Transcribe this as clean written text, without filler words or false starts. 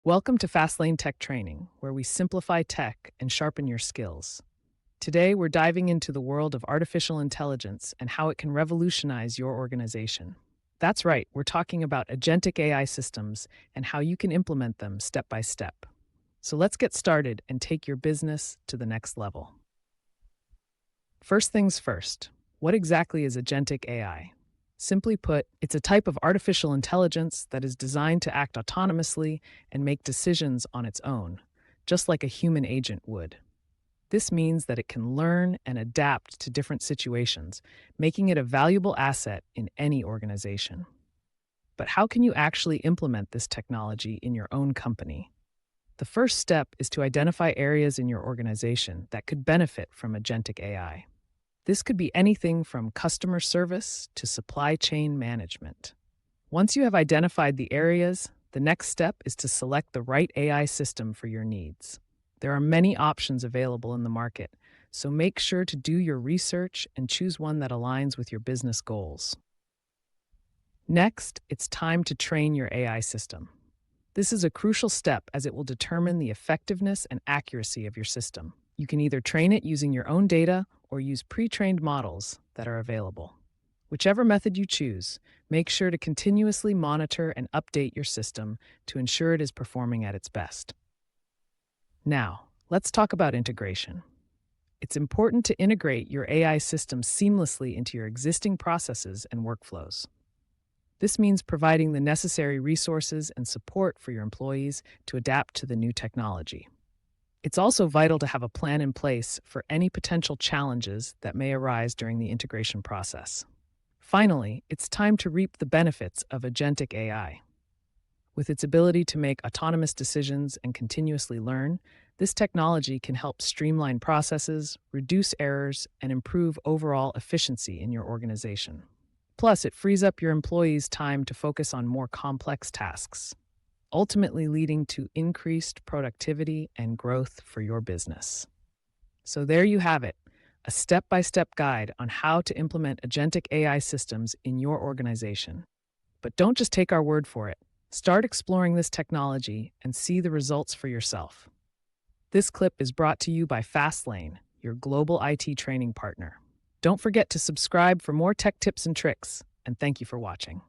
Welcome to Fastlane Tech Training, where we simplify tech and sharpen your skills. Today, we're diving into the world of artificial intelligence and how it can revolutionize your organization. That's right, we're talking about agentic AI systems and how you can implement them step by step. So let's get started and take your business to the next level. First things first, what exactly is agentic AI? Simply put, it's a type of artificial intelligence that is designed to act autonomously and make decisions on its own, just like a human agent would. This means that it can learn and adapt to different situations, making it a valuable asset in any organization. But how can you actually implement this technology in your own company? The first step is to identify areas in your organization that could benefit from agentic AI. This could be anything from customer service to supply chain management. Once you have identified the areas, the next step is to select the right AI system for your needs. There are many options available in the market, so make sure to do your research and choose one that aligns with your business goals. Next, it's time to train your AI system. This is a crucial step as it will determine the effectiveness and accuracy of your system. You can either train it using your own data or use pre-trained models that are available. Whichever method you choose, make sure to continuously monitor and update your system to ensure it is performing at its best. Now, let's talk about integration. It's important to integrate your AI system seamlessly into your existing processes and workflows. This means providing the necessary resources and support for your employees to adapt to the new technology. It's also vital to have a plan in place for any potential challenges that may arise during the integration process. Finally, it's time to reap the benefits of agentic AI. With its ability to make autonomous decisions and continuously learn, this technology can help streamline processes, reduce errors, and improve overall efficiency in your organization. Plus, it frees up your employees' time to focus on more complex tasks, ultimately leading to increased productivity and growth for your business. So there you have it, a step-by-step guide on how to implement agentic AI systems in your organization. But don't just take our word for it. Start exploring this technology and see the results for yourself. This clip is brought to you by Fastlane, your global IT training partner. Don't forget to subscribe for more tech tips and tricks, and thank you for watching.